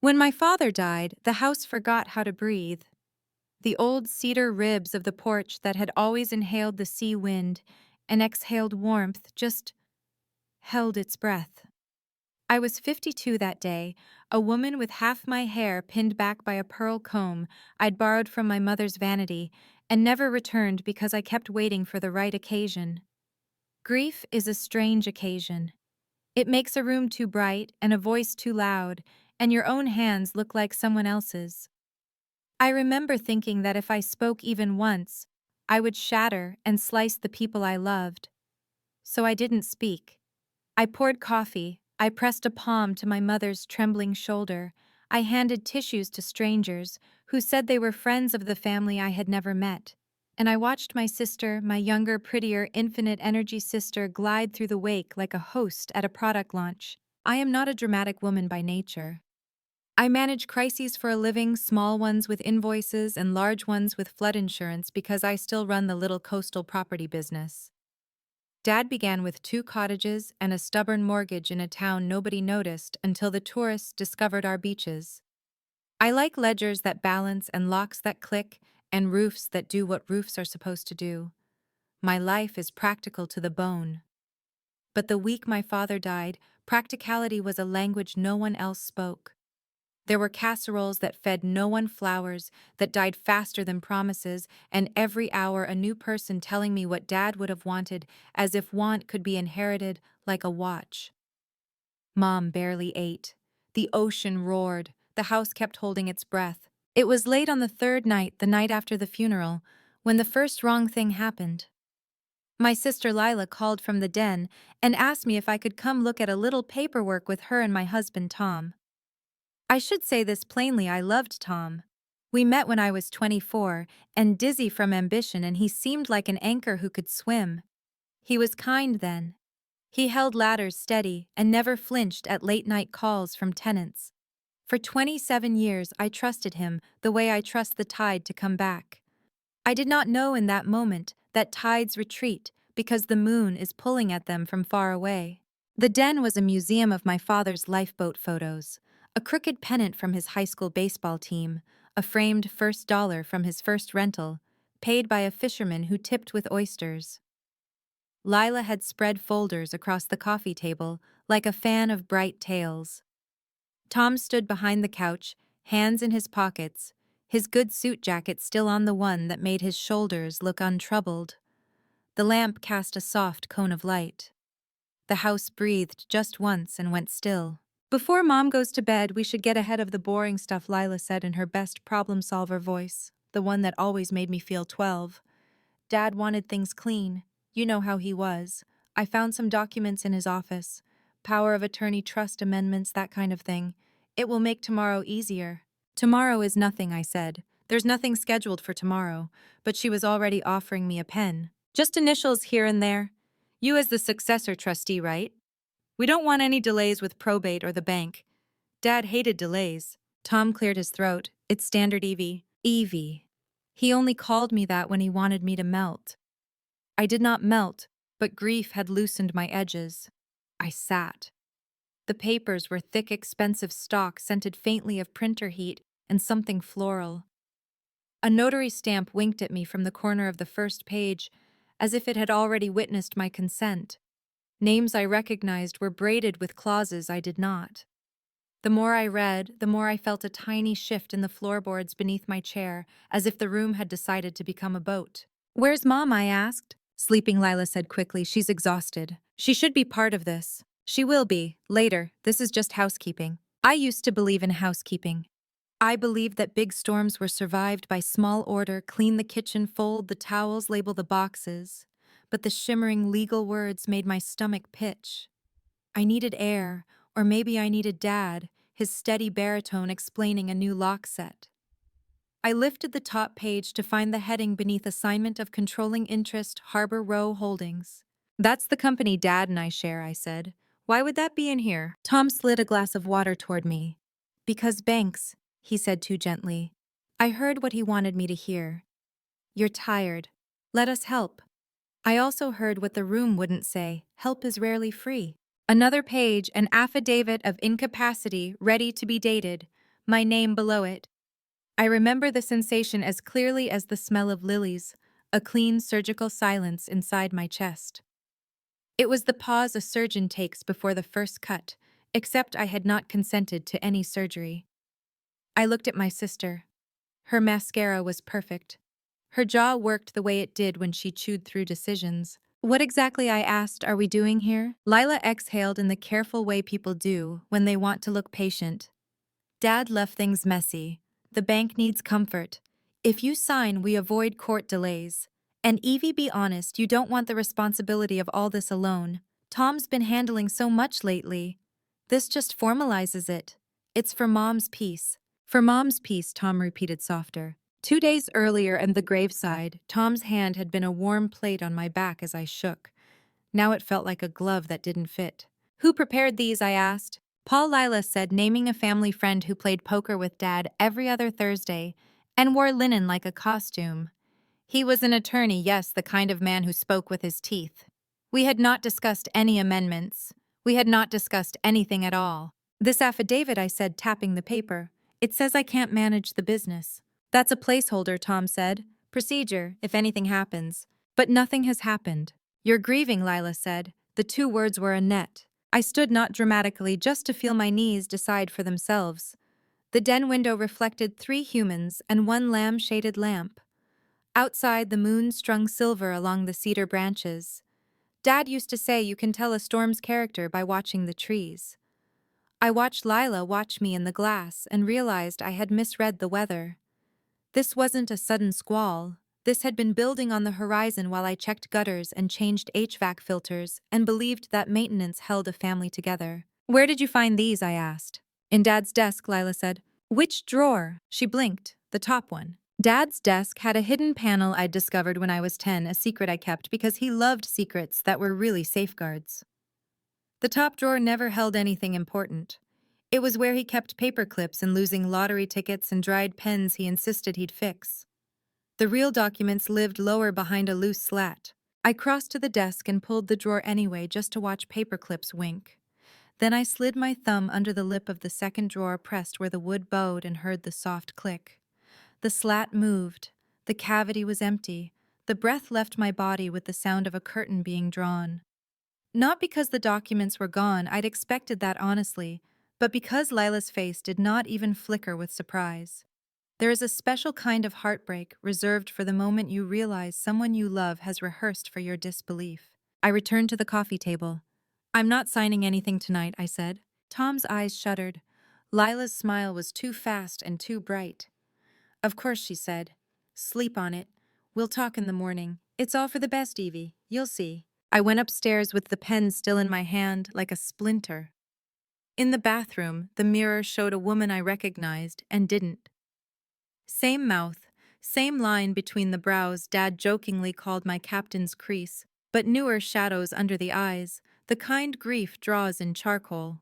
When my father died, the house forgot how to breathe. The old cedar ribs of the porch that had always inhaled the sea wind and exhaled warmth just held its breath. I was 52 that day, a woman with half my hair pinned back by a pearl comb I'd borrowed from my mother's vanity and never returned because I kept waiting for the right occasion. Grief is a strange occasion. It makes a room too bright and a voice too loud, and your own hands look like someone else's. I remember thinking that if I spoke even once, I would shatter and slice the people I loved. So I didn't speak. I poured coffee, I pressed a palm to my mother's trembling shoulder, I handed tissues to strangers who said they were friends of the family I had never met. And I watched my sister, my younger, prettier, infinite energy sister, glide through the wake like a host at a product launch. I am not a dramatic woman by nature. I manage crises for a living, small ones with invoices and large ones with flood insurance because I still run the little coastal property business. Dad began with 2 cottages and a stubborn mortgage in a town nobody noticed until the tourists discovered our beaches. I like ledgers that balance and locks that click and roofs that do what roofs are supposed to do. My life is practical to the bone. But the week my father died, practicality was a language no one else spoke. There were casseroles that fed no one flowers, that died faster than promises, and every hour a new person telling me what Dad would have wanted, as if want could be inherited like a watch. Mom barely ate. The ocean roared. The house kept holding its breath. It was late on the 3rd night, the night after the funeral, when the first wrong thing happened. My sister Lila called from the den and asked me if I could come look at a little paperwork with her and my husband Tom. I should say this plainly, I loved Tom. We met when I was 24 and dizzy from ambition, and he seemed like an anchor who could swim. He was kind then. He held ladders steady and never flinched at late-night calls from tenants. For 27 years I trusted him the way I trust the tide to come back. I did not know in that moment that tides retreat because the moon is pulling at them from far away. The den was a museum of my father's lifeboat photos, a crooked pennant from his high school baseball team, a framed first dollar from his first rental, paid by a fisherman who tipped with oysters. Lila had spread folders across the coffee table like a fan of bright tales. Tom stood behind the couch, hands in his pockets, his good suit jacket still on the one that made his shoulders look untroubled. The lamp cast a soft cone of light. The house breathed just once and went still. "Before Mom goes to bed, we should get ahead of the boring stuff," Lila said in her best problem-solver voice, the one that always made me feel 12. Dad wanted things clean. You know how he was. I found some documents in his office. Power of attorney trust amendments, that kind of thing. It will make tomorrow easier. "Tomorrow is nothing," I said. "There's nothing scheduled for tomorrow," but she was already offering me a pen. "Just initials here and there. You as the successor trustee, right? We don't want any delays with probate or the bank." Dad hated delays. Tom cleared his throat. "It's standard Evie." Evie. He only called me that when he wanted me to melt. I did not melt, but grief had loosened my edges. I sat. The papers were thick, expensive stock scented faintly of printer heat and something floral. A notary stamp winked at me from the corner of the first page, as if it had already witnessed my consent. Names I recognized were braided with clauses I did not. The more I read, the more I felt a tiny shift in the floorboards beneath my chair, as if the room had decided to become a boat. "Where's Mom?" I asked. "Sleeping," Lila said quickly. "She's exhausted. She should be part of this." "She will be, later. This is just housekeeping." I used to believe in housekeeping. I believed that big storms were survived by small order, clean the kitchen, fold the towels, label the boxes. But the shimmering legal words made my stomach pitch. I needed air, or maybe I needed Dad, his steady baritone explaining a new lock set. I lifted the top page to find the heading beneath Assignment of Controlling Interest, Harbor Row Holdings. "That's the company Dad and I share," I said. "Why would that be in here?" Tom slid a glass of water toward me. "Because banks," he said too gently. I heard what he wanted me to hear. "You're tired. Let us help." I also heard what the room wouldn't say: help is rarely free. Another page, an affidavit of incapacity ready to be dated. my name below it. I remember the sensation as clearly as the smell of lilies, a clean surgical silence inside my chest. It was the pause a surgeon takes before the first cut, except I had not consented to any surgery. I looked at my sister. Her mascara was perfect. Her jaw worked the way it did when she chewed through decisions. What exactly, I asked, are we doing here? Lila exhaled in the careful way people do when they want to look patient. Dad left things messy. The bank needs comfort. If you sign, we avoid court delays. And Evie, be honest, you don't want the responsibility of all this alone. Tom's been handling so much lately. This just formalizes it. It's for Mom's peace. For Mom's peace, Tom repeated softer. 2 days earlier at the graveside, Tom's hand had been a warm plate on my back as I shook. Now it felt like a glove that didn't fit. Who prepared these, I asked. Paul, Lila said, naming a family friend who played poker with Dad every other Thursday and wore linen like a costume. He was an attorney, yes, the kind of man who spoke with his teeth. We had not discussed any amendments. We had not discussed anything at all. This affidavit, I said, tapping the paper. It says I can't manage the business. That's a placeholder, Tom said. Procedure, if anything happens. But nothing has happened. You're grieving, Lila said. The two words were a net. I stood not dramatically, just to feel my knees decide for themselves. The den window reflected 3 humans and 1 lamp-shaded lamp. Outside, the moon strung silver along the cedar branches. Dad used to say you can tell a storm's character by watching the trees. I watched Lila watch me in the glass and realized I had misread the weather. This wasn't a sudden squall. This had been building on the horizon while I checked gutters and changed HVAC filters and believed that maintenance held a family together. Where did you find these, I asked. In Dad's desk, Lila said. Which drawer? She blinked. The top one. Dad's desk had a hidden panel I'd discovered when I was 10, a secret I kept because he loved secrets that were really safeguards. The top drawer never held anything important. It was where he kept paper clips and losing lottery tickets and dried pens he insisted he'd fix. The real documents lived lower behind a loose slat. I crossed to the desk and pulled the drawer anyway just to watch paper clips wink. Then I slid my thumb under the lip of the second drawer, pressed where the wood bowed, and heard the soft click. The slat moved. The cavity was empty. The breath left my body with the sound of a curtain being drawn. Not because the documents were gone, I'd expected that honestly, but because Lila's face did not even flicker with surprise. There is a special kind of heartbreak reserved for the moment you realize someone you love has rehearsed for your disbelief. I returned to the coffee table. I'm not signing anything tonight, I said. Tom's eyes shuddered. Lila's smile was too fast and too bright. Of course, she said. Sleep on it. We'll talk in the morning. It's all for the best, Evie. You'll see. I went upstairs with the pen still in my hand, like a splinter. In the bathroom, the mirror showed a woman I recognized and didn't. Same mouth, same line between the brows Dad jokingly called my captain's crease, but newer shadows under the eyes, the kind grief draws in charcoal.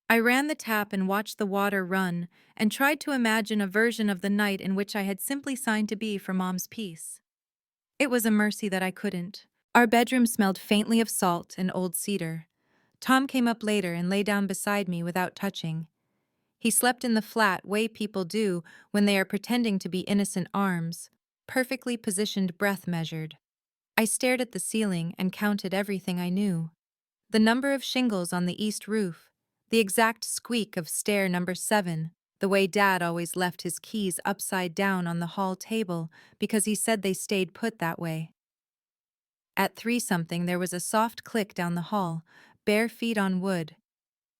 I ran the tap and watched the water run, and tried to imagine a version of the night in which I had simply signed to be for Mom's peace. It was a mercy that I couldn't. Our bedroom smelled faintly of salt and old cedar. Tom came up later and lay down beside me without touching. He slept in the flat way people do when they are pretending to be innocent arms, perfectly positioned, breath measured. I stared at the ceiling and counted everything I knew. The number of shingles on the east roof, the exact squeak of stair number 7, the way Dad always left his keys upside down on the hall table because he said they stayed put that way. At 3-something there was a soft click down the hall, bare feet on wood.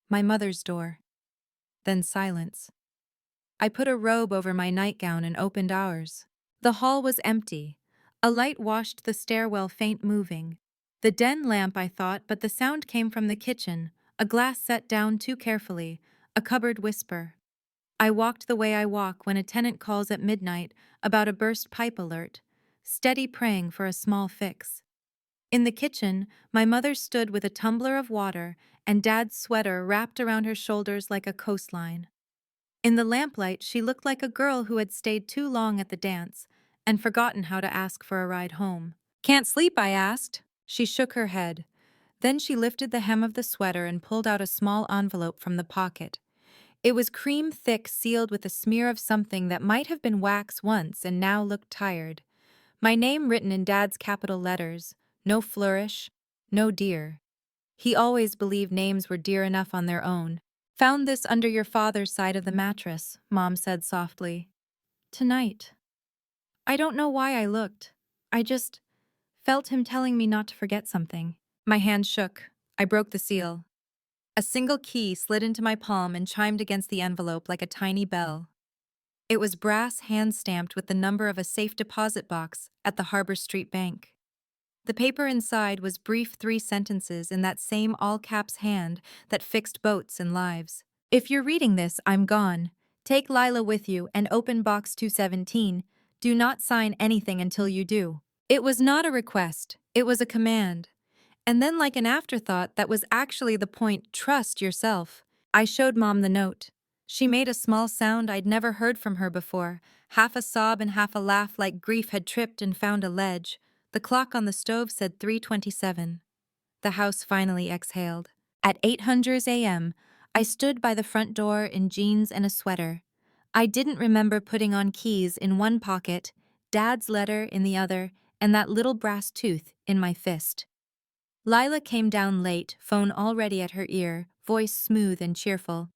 My mother's door. Then silence. I put a robe over my nightgown and opened ours. The hall was empty. A light washed the stairwell, faint moving. The den lamp, I thought, but the sound came from the kitchen, a glass set down too carefully, a cupboard whisper. I walked the way I walk when a tenant calls at midnight about a burst pipe alert, steady praying for a small fix. In the kitchen, my mother stood with a tumbler of water and Dad's sweater wrapped around her shoulders like a coastline. In the lamplight, she looked like a girl who had stayed too long at the dance and forgotten how to ask for a ride home. Can't sleep, I asked. She shook her head. Then she lifted the hem of the sweater and pulled out a small envelope from the pocket. It was cream thick, sealed with a smear of something that might have been wax once and now looked tired. My name written in Dad's capital letters. No flourish, no dear. He always believed names were dear enough on their own. Found this under your father's side of the mattress, Mom said softly. Tonight. I don't know why I looked. I just felt him telling me not to forget something. My hand shook. I broke the seal. A single key slid into my palm and chimed against the envelope like a tiny bell. It was brass hand-stamped with the number of a safe deposit box at the Harbor Street Bank. The paper inside was brief 3 sentences in that same all-caps hand that fixed boats and lives. If you're reading this, I'm gone. Take Lila with you and open box 217. Do not sign anything until you do. It was not a request, it was a command. And then, like an afterthought that was actually the point, trust yourself. I showed Mom the note. She made a small sound I'd never heard from her before, half a sob and half a laugh like grief had tripped and found a ledge. The clock on the stove said 3:27. The house finally exhaled. At 800 a.m., I stood by the front door in jeans and a sweater. I didn't remember putting on keys in one pocket, Dad's letter in the other, and that little brass tooth in my fist. Lila came down late, phone already at her ear, voice smooth and cheerful.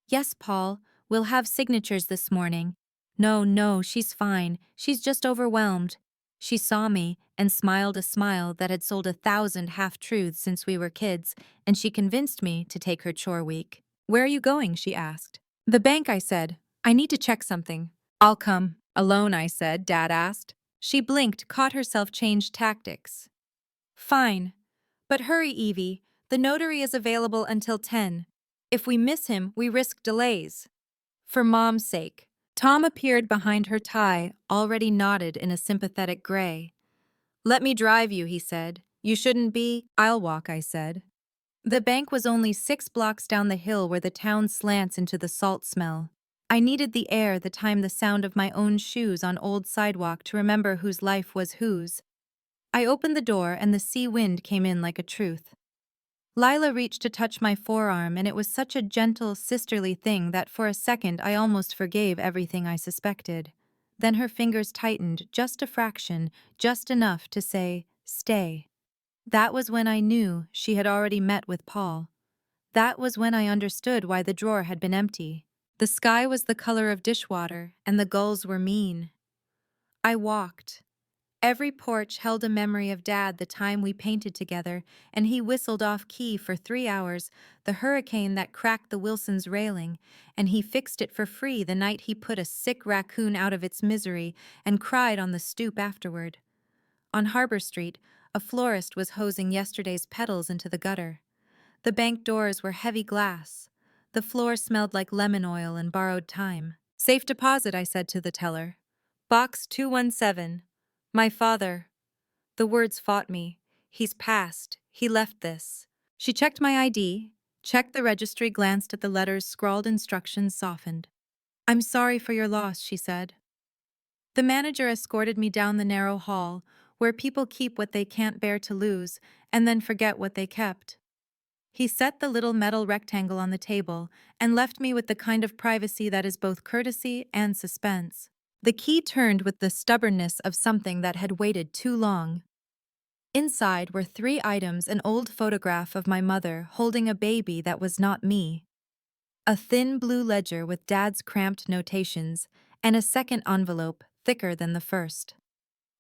Yes, Paul, we'll have signatures this morning. No, she's fine. She's just overwhelmed. She saw me and smiled a smile that had sold 1,000 half-truths since we were kids, and she convinced me to take her chore week. Where are you going? She asked. The bank, I said. I need to check something. I'll come. Alone, I said, Dad asked. She blinked, caught herself, changed tactics. Fine. But hurry, Evie. The notary is available until 10. If we miss him, we risk delays. For Mom's sake. Tom appeared behind her tie, already knotted in a sympathetic gray. Let me drive you, he said. You shouldn't be. I'll walk, I said. The bank was only 6 blocks down the hill where the town slants into the salt smell. I needed the air, the time, the sound of my own shoes on old sidewalk to remember whose life was whose. I opened the door and the sea wind came in like a truth. Lila reached to touch my forearm, and it was such a gentle, sisterly thing that for a second I almost forgave everything I suspected. Then her fingers tightened just a fraction, just enough to say, stay. That was when I knew she had already met with Paul. That was when I understood why the drawer had been empty. The sky was the color of dishwater, and the gulls were mean. I walked. Every porch held a memory of Dad, the time we painted together, and he whistled off-key for 3 hours, the hurricane that cracked the Wilson's railing, and he fixed it for free the night he put a sick raccoon out of its misery and cried on the stoop afterward. On Harbor Street, a florist was hosing yesterday's petals into the gutter. The bank doors were heavy glass. The floor smelled like lemon oil and borrowed time. Safe deposit, I said to the teller. Box 217. My father. The words fought me. He's passed. He left this. She checked my ID, checked the registry, glanced at the letters, scrawled instructions, softened. I'm sorry for your loss, she said. The manager escorted me down the narrow hall, where people keep what they can't bear to lose, and then forget what they kept. He set the little metal rectangle on the table and left me with the kind of privacy that is both courtesy and suspense. The key turned with the stubbornness of something that had waited too long. Inside were 3 items: an old photograph of my mother holding a baby that was not me, a thin blue ledger with Dad's cramped notations, and a second envelope thicker than the first.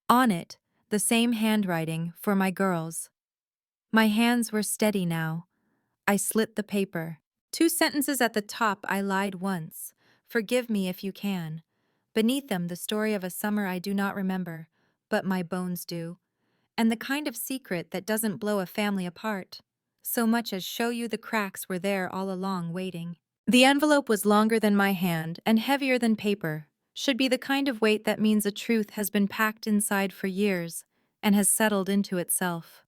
On it, the same handwriting for my girls. My hands were steady now. I slit the paper. 2 sentences at the top. I lied once. Forgive me if you can. Beneath them, the story of a summer I do not remember, but my bones do. And the kind of secret that doesn't blow a family apart, so much as show you the cracks were there all along waiting. The envelope was longer than my hand and heavier than paper, should be the kind of weight that means a truth has been packed inside for years and has settled into itself.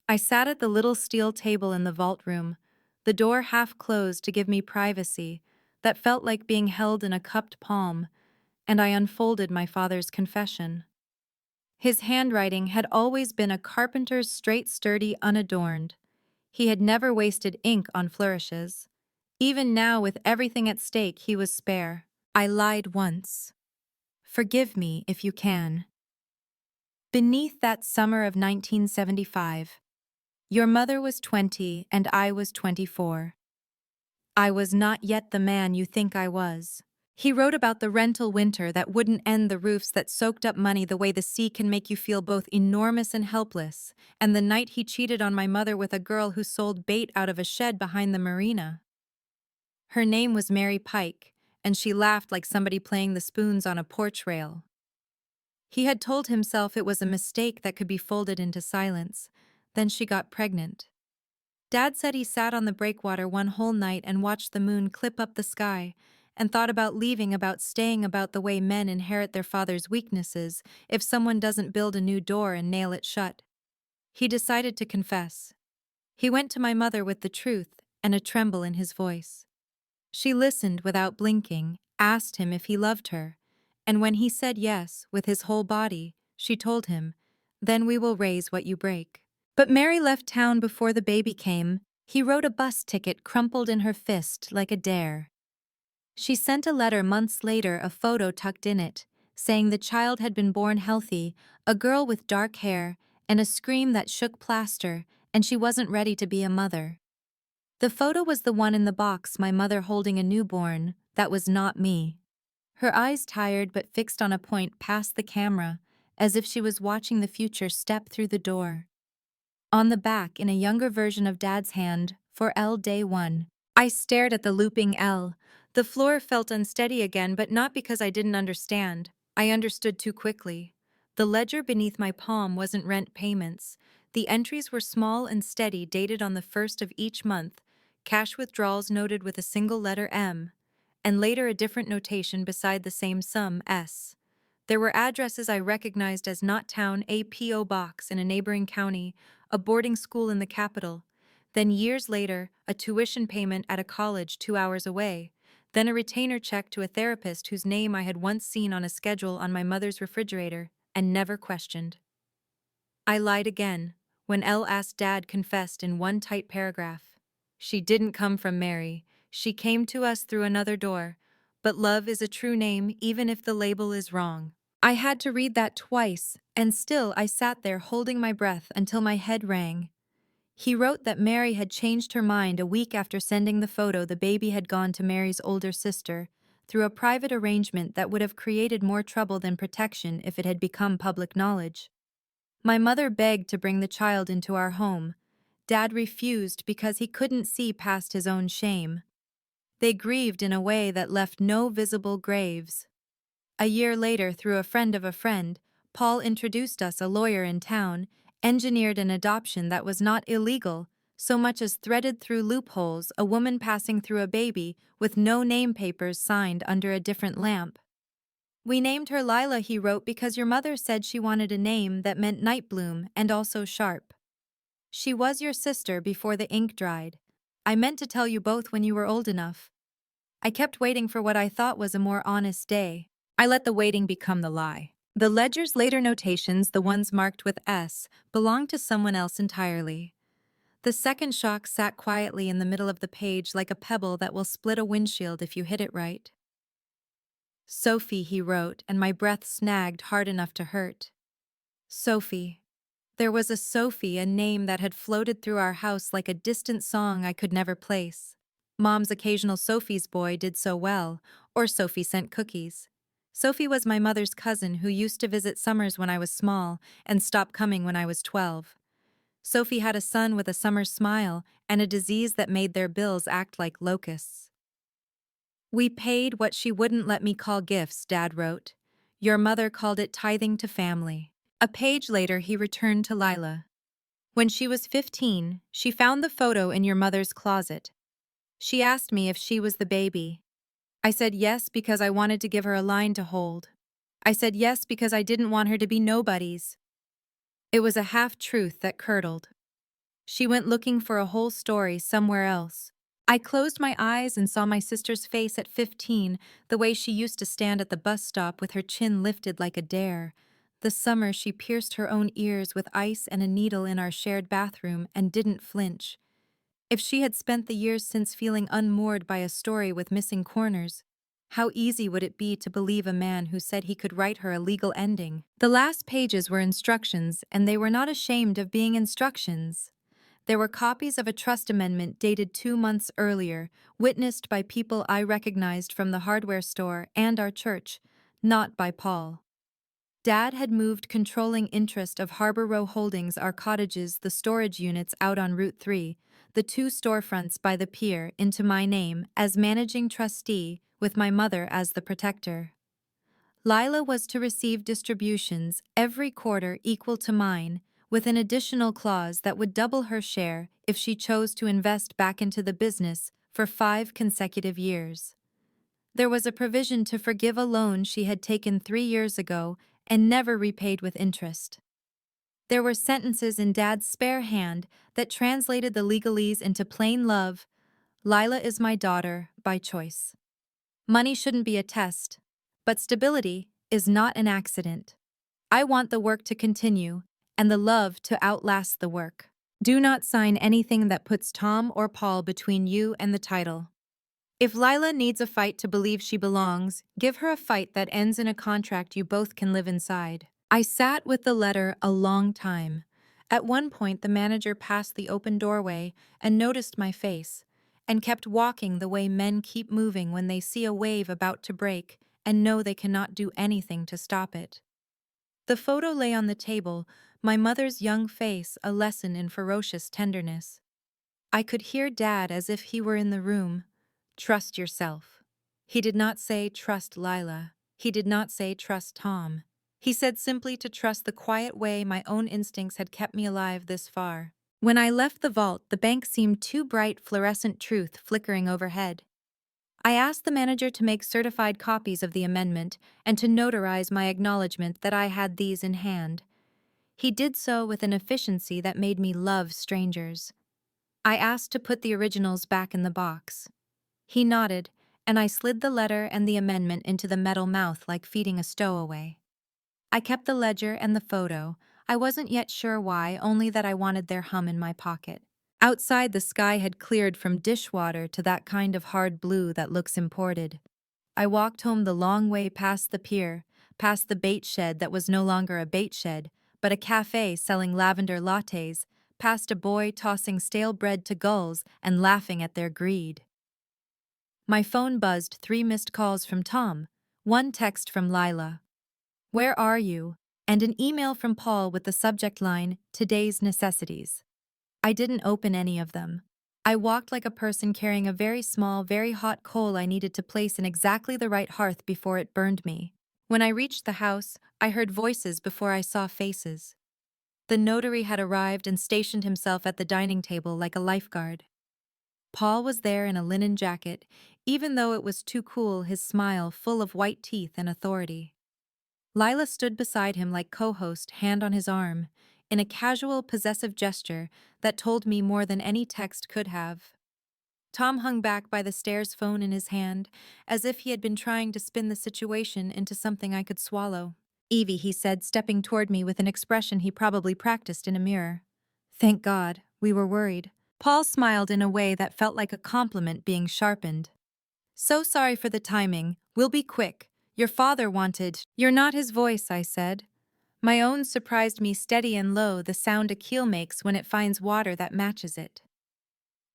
I sat at the little steel table in the vault room, the door half closed to give me privacy that felt like being held in a cupped palm, and I unfolded my father's confession. His handwriting had always been a carpenter's, straight, sturdy, unadorned. He had never wasted ink on flourishes. Even now, with everything at stake, he was spare. I lied once. Forgive me if you can. Beneath that summer of 1975, your mother was 20 and I was 24. I was not yet the man you think I was. He wrote about the rental winter that wouldn't end, the roofs that soaked up money the way the sea can make you feel both enormous and helpless, and the night he cheated on my mother with a girl who sold bait out of a shed behind the marina. Her name was Mary Pike, and she laughed like somebody playing the spoons on a porch rail. He had told himself it was a mistake that could be folded into silence. Then she got pregnant. Dad said he sat on the breakwater one whole night and watched the moon clip up the sky, and thought about leaving, about staying, about the way men inherit their father's weaknesses if someone doesn't build a new door and nail it shut. He decided to confess. He went to my mother with the truth and a tremble in his voice. She listened without blinking, asked him if he loved her, and when he said yes with his whole body, she told him, "Then we will raise what you break." But Mary left town before the baby came. He wrote a bus ticket crumpled in her fist like a dare. She sent a letter months later, a photo tucked in it, saying the child had been born healthy, a girl with dark hair, and a scream that shook plaster, and she wasn't ready to be a mother. The photo was the one in the box, my mother holding a newborn. That was not me. Her eyes tired but fixed on a point past the camera, as if she was watching the future step through the door. On the back, in a younger version of Dad's hand, for L Day 1. I stared at the looping L. The floor felt unsteady again, but not because I didn't understand. I understood too quickly. The ledger beneath my palm wasn't rent payments. The entries were small and steady, dated on the first of each month, cash withdrawals noted with a single letter M, and later a different notation beside the same sum, S. There were addresses I recognized as Not Town, a P.O. box in a neighboring county, a boarding school in the capital. Then years later, a tuition payment at a college 2 hours away. Then a retainer check to a therapist whose name I had once seen on a schedule on my mother's refrigerator and never questioned. I lied again when Elle asked Dad, confessed in one tight paragraph. She didn't come from Mary. She came to us through another door. But love is a true name even if the label is wrong. I had to read that twice, and still I sat there holding my breath until my head rang. He wrote that Mary had changed her mind a week after sending the photo. The baby had gone to Mary's older sister, through a private arrangement that would have created more trouble than protection if it had become public knowledge. My mother begged to bring the child into our home. Dad refused because he couldn't see past his own shame. They grieved in a way that left no visible graves. A year later, through a friend of a friend, Paul introduced us, a lawyer in town, engineered an adoption that was not illegal, so much as threaded through loopholes, a woman passing through a baby with no name papers signed under a different lamp. We named her Lila, he wrote, because your mother said she wanted a name that meant night bloom and also sharp. She was your sister before the ink dried. I meant to tell you both when you were old enough. I kept waiting for what I thought was a more honest day. I let the waiting become the lie. The ledger's later notations, the ones marked with S, belonged to someone else entirely. The second shock sat quietly in the middle of the page like a pebble that will split a windshield if you hit it right. Sophie, he wrote, and my breath snagged hard enough to hurt. Sophie. There was a Sophie, a name that had floated through our house like a distant song I could never place. Mom's occasional Sophie's boy did so well, or Sophie sent cookies. Sophie was my mother's cousin who used to visit summers when I was small and stopped coming when I was 12. Sophie had a son with a summer smile and a disease that made their bills act like locusts. We paid what she wouldn't let me call gifts, Dad wrote. Your mother called it tithing to family. A page later, he returned to Lila. When she was 15, she found the photo in your mother's closet. She asked me if she was the baby. I said yes because I wanted to give her a line to hold. I said yes because I didn't want her to be nobody's. It was a half-truth that curdled. She went looking for a whole story somewhere else. I closed my eyes and saw my sister's face at 15, the way she used to stand at the bus stop with her chin lifted like a dare. The summer she pierced her own ears with ice and a needle in our shared bathroom and didn't flinch. If she had spent the years since feeling unmoored by a story with missing corners, how easy would it be to believe a man who said he could write her a legal ending? The last pages were instructions, and they were not ashamed of being instructions. There were copies of a trust amendment dated 2 months earlier, witnessed by people I recognized from the hardware store and our church, not by Paul. Dad had moved controlling interest of Harbor Row Holdings, our cottages, the storage units out on Route 3, the 2 storefronts by the pier, into my name as managing trustee, with my mother as the protector. Lila was to receive distributions every quarter equal to mine, with an additional clause that would double her share if she chose to invest back into the business for 5 consecutive years. There was a provision to forgive a loan she had taken 3 years ago and never repaid with interest. There were sentences in Dad's spare hand that translated the legalese into plain love. Lila is my daughter, by choice. Money shouldn't be a test, but stability is not an accident. I want the work to continue, and the love to outlast the work. Do not sign anything that puts Tom or Paul between you and the title. If Lila needs a fight to believe she belongs, give her a fight that ends in a contract you both can live inside. I sat with the letter a long time. At one point, the manager passed the open doorway and noticed my face, and kept walking the way men keep moving when they see a wave about to break and know they cannot do anything to stop it. The photo lay on the table, my mother's young face a lesson in ferocious tenderness. I could hear Dad as if he were in the room. Trust yourself. He did not say trust Lila. He did not say trust Tom. He said simply to trust the quiet way my own instincts had kept me alive this far. When I left the vault, the bank seemed too bright, fluorescent truth flickering overhead. I asked the manager to make certified copies of the amendment and to notarize my acknowledgement that I had these in hand. He did so with an efficiency that made me love strangers. I asked to put the originals back in the box. He nodded, and I slid the letter and the amendment into the metal mouth like feeding a stowaway. I kept the ledger and the photo. I wasn't yet sure why, only that I wanted their hum in my pocket. Outside, the sky had cleared from dishwater to that kind of hard blue that looks imported. I walked home the long way past the pier, past the bait shed that was no longer a bait shed, but a cafe selling lavender lattes, past a boy tossing stale bread to gulls and laughing at their greed. My phone buzzed 3 missed calls from Tom, 1 text from Lila. Where are you? And an email from Paul with the subject line, Today's Necessities. I didn't open any of them. I walked like a person carrying a very small, very hot coal I needed to place in exactly the right hearth before it burned me. When I reached the house, I heard voices before I saw faces. The notary had arrived and stationed himself at the dining table like a lifeguard. Paul was there in a linen jacket, even though it was too cool, his smile full of white teeth and authority. Lila stood beside him like co-host, hand on his arm, in a casual, possessive gesture that told me more than any text could have. Tom hung back by the stairs, phone in his hand, as if he had been trying to spin the situation into something I could swallow. Evie, he said, stepping toward me with an expression he probably practiced in a mirror. Thank God, we were worried. Paul smiled in a way that felt like a compliment being sharpened. So sorry for the timing, we'll be quick. Your father wanted— You're not his voice, I said. My own surprised me, steady and low, the sound a keel makes when it finds water that matches it.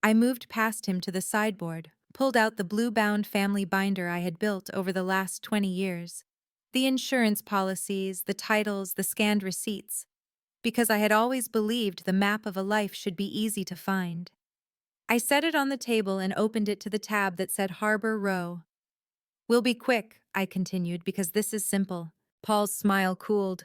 I moved past him to the sideboard, pulled out the blue-bound family binder I had built over the last 20 years. The insurance policies, the titles, the scanned receipts. Because I had always believed the map of a life should be easy to find. I set it on the table and opened it to the tab that said Harbor Row. We'll be quick, I continued, because this is simple. Paul's smile cooled.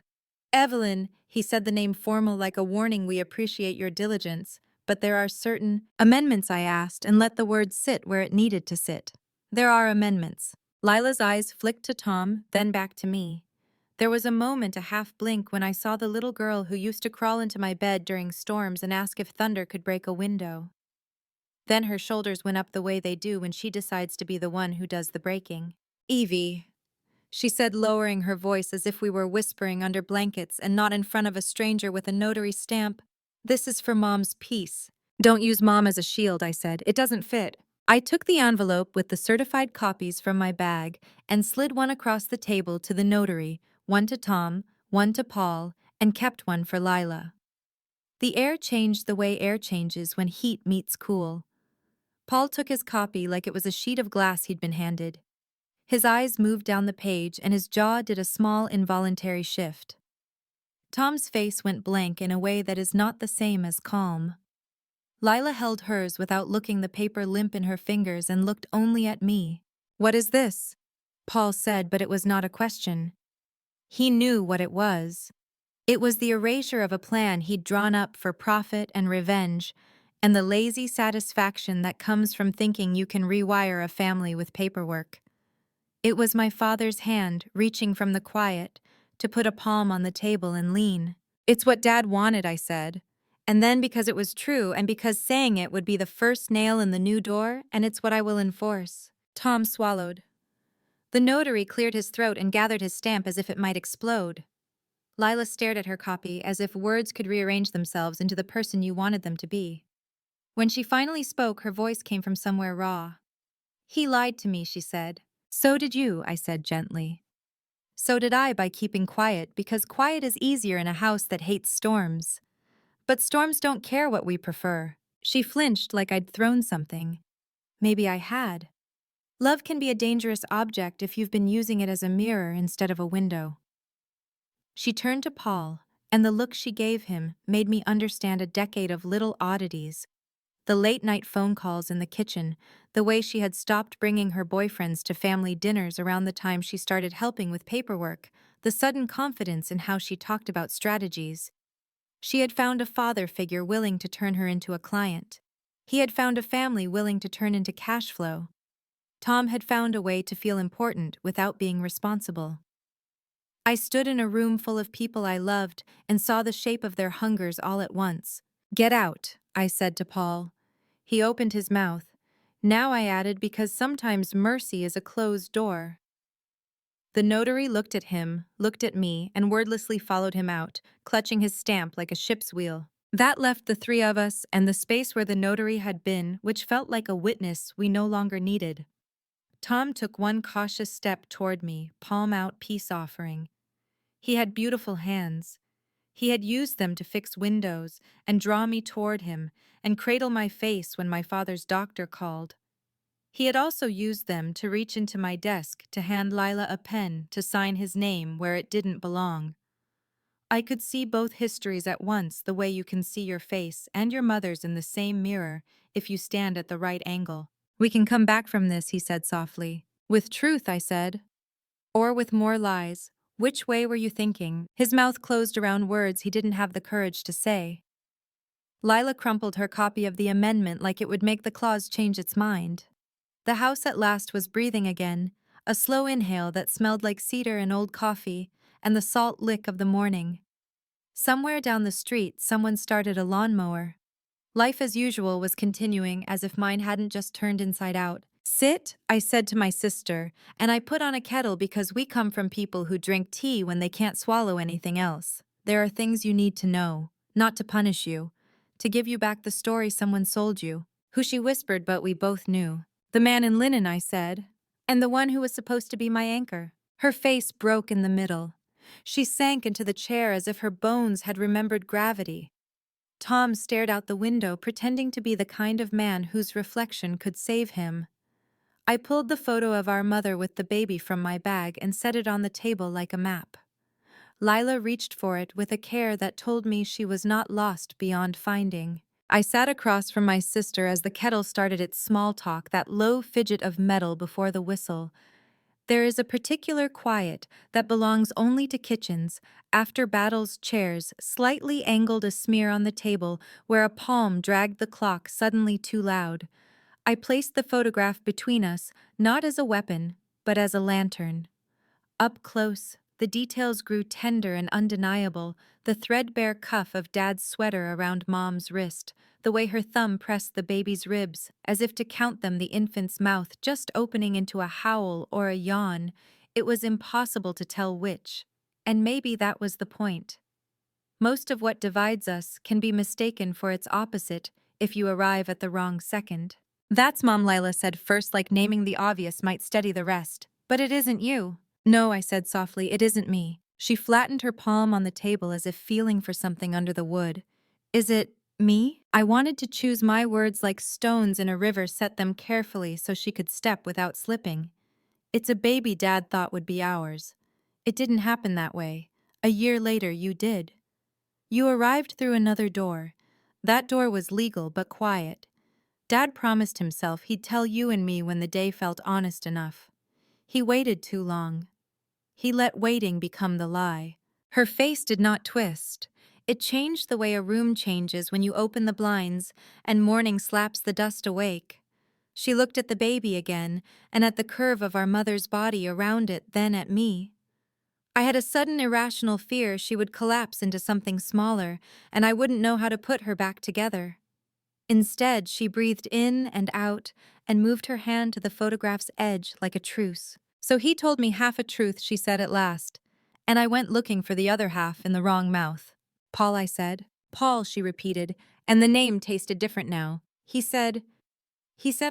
Evelyn, he said, the name formal like a warning, we appreciate your diligence, but there are certain amendments, I asked, and let the word sit where it needed to sit. There are amendments. Lila's eyes flicked to Tom, then back to me. There was a moment, a half blink, when I saw the little girl who used to crawl into my bed during storms and ask if thunder could break a window. Then her shoulders went up the way they do when she decides to be the one who does the breaking. Evie, she said, lowering her voice as if we were whispering under blankets and not in front of a stranger with a notary stamp. This is for Mom's peace. Don't use Mom as a shield, I said. It doesn't fit. I took the envelope with the certified copies from my bag and slid one across the table to the notary, one to Tom, one to Paul, and kept one for Lila. The air changed the way air changes when heat meets cool. Paul took his copy like it was a sheet of glass he'd been handed. His eyes moved down the page and his jaw did a small involuntary shift. Tom's face went blank in a way that is not the same as calm. Lila held hers without looking, the paper limp in her fingers, and looked only at me. "What is this?" Paul said, but it was not a question. He knew what it was. It was the erasure of a plan he'd drawn up for profit and revenge, and the lazy satisfaction that comes from thinking you can rewire a family with paperwork. It was my father's hand reaching from the quiet to put a palm on the table and lean. "It's what Dad wanted," I said. And then, because it was true and because saying it would be the first nail in the new door, and it's what I will enforce. Tom swallowed. The notary cleared his throat and gathered his stamp as if it might explode. Lila stared at her copy as if words could rearrange themselves into the person you wanted them to be. When she finally spoke, her voice came from somewhere raw. "He lied to me," she said. "So did you," I said gently. "So did I, by keeping quiet, because quiet is easier in a house that hates storms. But storms don't care what we prefer." She flinched like I'd thrown something. Maybe I had. Love can be a dangerous object if you've been using it as a mirror instead of a window. She turned to Paul, and the look she gave him made me understand a decade of little oddities. The late-night phone calls in the kitchen, the way she had stopped bringing her boyfriends to family dinners around the time she started helping with paperwork, the sudden confidence in how she talked about strategies. She had found a father figure willing to turn her into a client. He had found a family willing to turn into cash flow. Tom had found a way to feel important without being responsible. I stood in a room full of people I loved and saw the shape of their hungers all at once. "Get out," I said to Paul. He opened his mouth. Now I added, because sometimes mercy is a closed door. The notary looked at him, looked at me, and wordlessly followed him out, clutching his stamp like a ship's wheel. That left the three of us and the space where the notary had been, which felt like a witness we no longer needed. Tom took one cautious step toward me, palm out, peace offering. He had beautiful hands. He had used them to fix windows and draw me toward him and cradle my face when my father's doctor called. He had also used them to reach into my desk to hand Lila a pen to sign his name where it didn't belong. I could see both histories at once, the way you can see your face and your mother's in the same mirror if you stand at the right angle. "We can come back from this," he said softly. "With truth," I said. "Or with more lies. Which way were you thinking?" His mouth closed around words he didn't have the courage to say. Lila crumpled her copy of the amendment like it would make the clause change its mind. The house at last was breathing again, a slow inhale that smelled like cedar and old coffee, and the salt lick of the morning. Somewhere down the street, someone started a lawnmower. Life as usual was continuing, as if mine hadn't just turned inside out. "Sit," I said to my sister, and I put on a kettle because we come from people who drink tea when they can't swallow anything else. "There are things you need to know, not to punish you, to give you back the story someone sold you." Who, she whispered, but we both knew. "The man in linen," I said, "and the one who was supposed to be my anchor." Her face broke in the middle. She sank into the chair as if her bones had remembered gravity. Tom stared out the window, pretending to be the kind of man whose reflection could save him. I pulled the photo of our mother with the baby from my bag and set it on the table like a map. Lila reached for it with a care that told me she was not lost beyond finding. I sat across from my sister as the kettle started its small talk, that low fidget of metal before the whistle. There is a particular quiet that belongs only to kitchens. After battle's chairs slightly angled a smear on the table where a palm dragged the clock suddenly too loud. I placed the photograph between us, not as a weapon, but as a lantern. Up close, the details grew tender and undeniable, the threadbare cuff of Dad's sweater around Mom's wrist, the way her thumb pressed the baby's ribs, as if to count them, the infant's mouth just opening into a howl or a yawn. It was impossible to tell which, and maybe that was the point. Most of what divides us can be mistaken for its opposite if you arrive at the wrong second. That's Mom, Lila said first, like naming the obvious might steady the rest. But it isn't you. No, I said softly, it isn't me. She flattened her palm on the table as if feeling for something under the wood. Is it me? I wanted to choose my words like stones in a river, set them carefully so she could step without slipping. It's a baby Dad thought would be ours. It didn't happen that way. A year later, you did. You arrived through another door. That door was legal but quiet. Dad promised himself he'd tell you and me when the day felt honest enough. He waited too long. He let waiting become the lie. Her face did not twist. It changed the way a room changes when you open the blinds and morning slaps the dust awake. She looked at the baby again, and at the curve of our mother's body around it, then at me. I had a sudden irrational fear she would collapse into something smaller, and I wouldn't know how to put her back together. Instead, she breathed in and out and moved her hand to the photograph's edge like a truce. So he told me half a truth, she said at last, and I went looking for the other half in the wrong mouth. Paul, I said. Paul, she repeated, and the name tasted different now. He said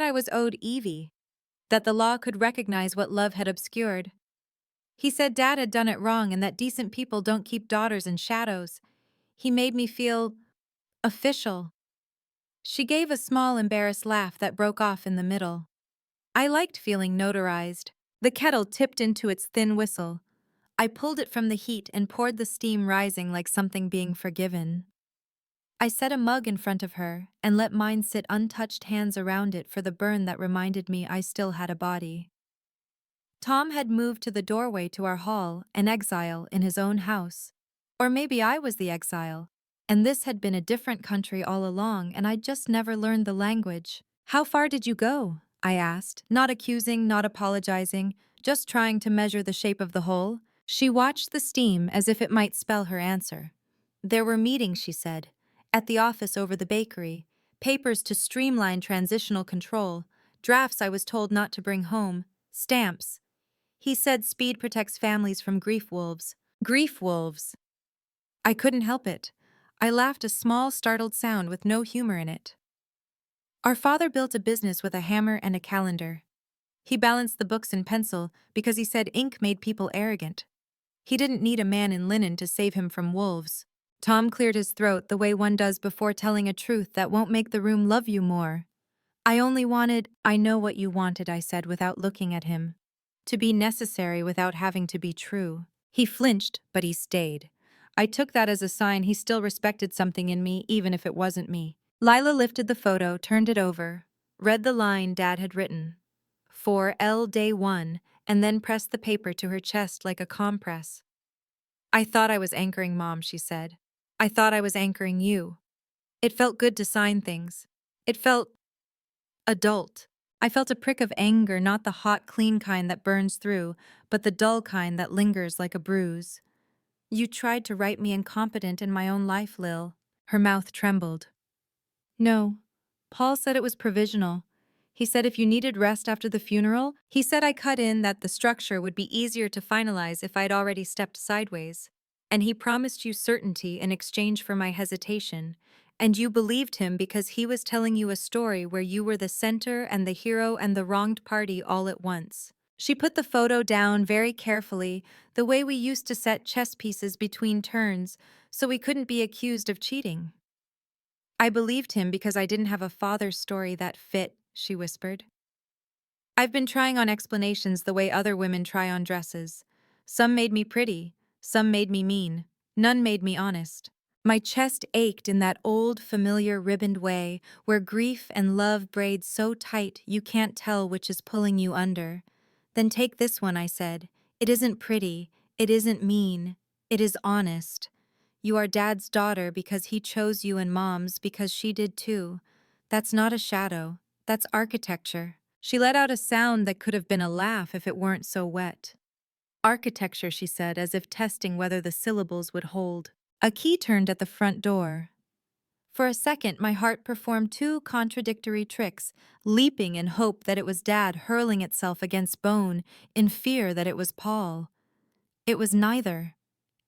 I was owed Evie, that the law could recognize what love had obscured. He said Dad had done it wrong and that decent people don't keep daughters in shadows. He made me feel official. She gave a small, embarrassed laugh that broke off in the middle. I liked feeling notarized. The kettle tipped into its thin whistle. I pulled it from the heat and poured the steam rising like something being forgiven. I set a mug in front of her and let mine sit untouched hands around it for the burn that reminded me I still had a body. Tom had moved to the doorway to our hall, an exile in his own house. Or maybe I was the exile, and this had been a different country all along and I'd just never learned the language. How far did you go? I asked, not accusing, not apologizing, just trying to measure the shape of the hole. She watched the steam as if it might spell her answer. There were meetings, she said, at the office over the bakery, papers to streamline transitional control, drafts I was told not to bring home, stamps. He said speed protects families from grief wolves. Grief wolves. I couldn't help it. I laughed, a small, startled sound with no humor in it. Our father built a business with a hammer and a calendar. He balanced the books in pencil because he said ink made people arrogant. He didn't need a man in linen to save him from wolves. Tom cleared his throat the way one does before telling a truth that won't make the room love you more. I know what you wanted, I said without looking at him. To be necessary without having to be true. He flinched, but he stayed. I took that as a sign he still respected something in me, even if it wasn't me. Lila lifted the photo, turned it over, read the line Dad had written. For L Day 1, and then pressed the paper to her chest like a compress. I thought I was anchoring Mom, she said. I thought I was anchoring you. It felt good to sign things. It felt adult. I felt a prick of anger, not the hot, clean kind that burns through, but the dull kind that lingers like a bruise. You tried to write me incompetent in my own life, Lil. Her mouth trembled. No. Paul said it was provisional. He said if you needed rest after the funeral, he said I cut in that the structure would be easier to finalize if I'd already stepped sideways. And he promised you certainty in exchange for my hesitation. And you believed him because he was telling you a story where you were the center and the hero and the wronged party all at once. She put the photo down very carefully, the way we used to set chess pieces between turns, so we couldn't be accused of cheating. I believed him because I didn't have a father's story that fit, she whispered. I've been trying on explanations the way other women try on dresses. Some made me pretty, some made me mean, none made me honest. My chest ached in that old, familiar ribboned way where grief and love braid so tight you can't tell which is pulling you under. Then take this one, I said. It isn't pretty, it isn't mean, it is honest. You are Dad's daughter because he chose you, and Mom's because she did too. That's not a shadow, that's architecture. She let out a sound that could have been a laugh if it weren't so wet. Architecture, she said, as if testing whether the syllables would hold. A key turned at the front door. For a second, my heart performed two contradictory tricks, leaping in hope that it was Dad hurling itself against bone, in fear that it was Paul. It was neither.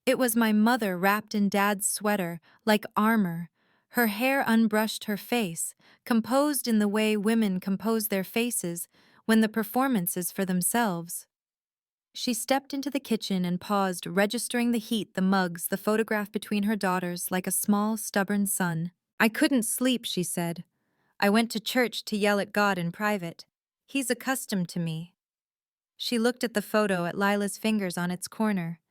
It was my mother wrapped in Dad's sweater, like armor, Her hair unbrushed her face, composed in the way women compose their faces when the performance is for themselves. She stepped into the kitchen and paused, registering the heat, the mugs, the photograph between her daughters like a small, stubborn son. "I couldn't sleep," she said. "I went to church to yell at God in private. He's accustomed to me." She looked at the photo, at Lila's fingers on its corner.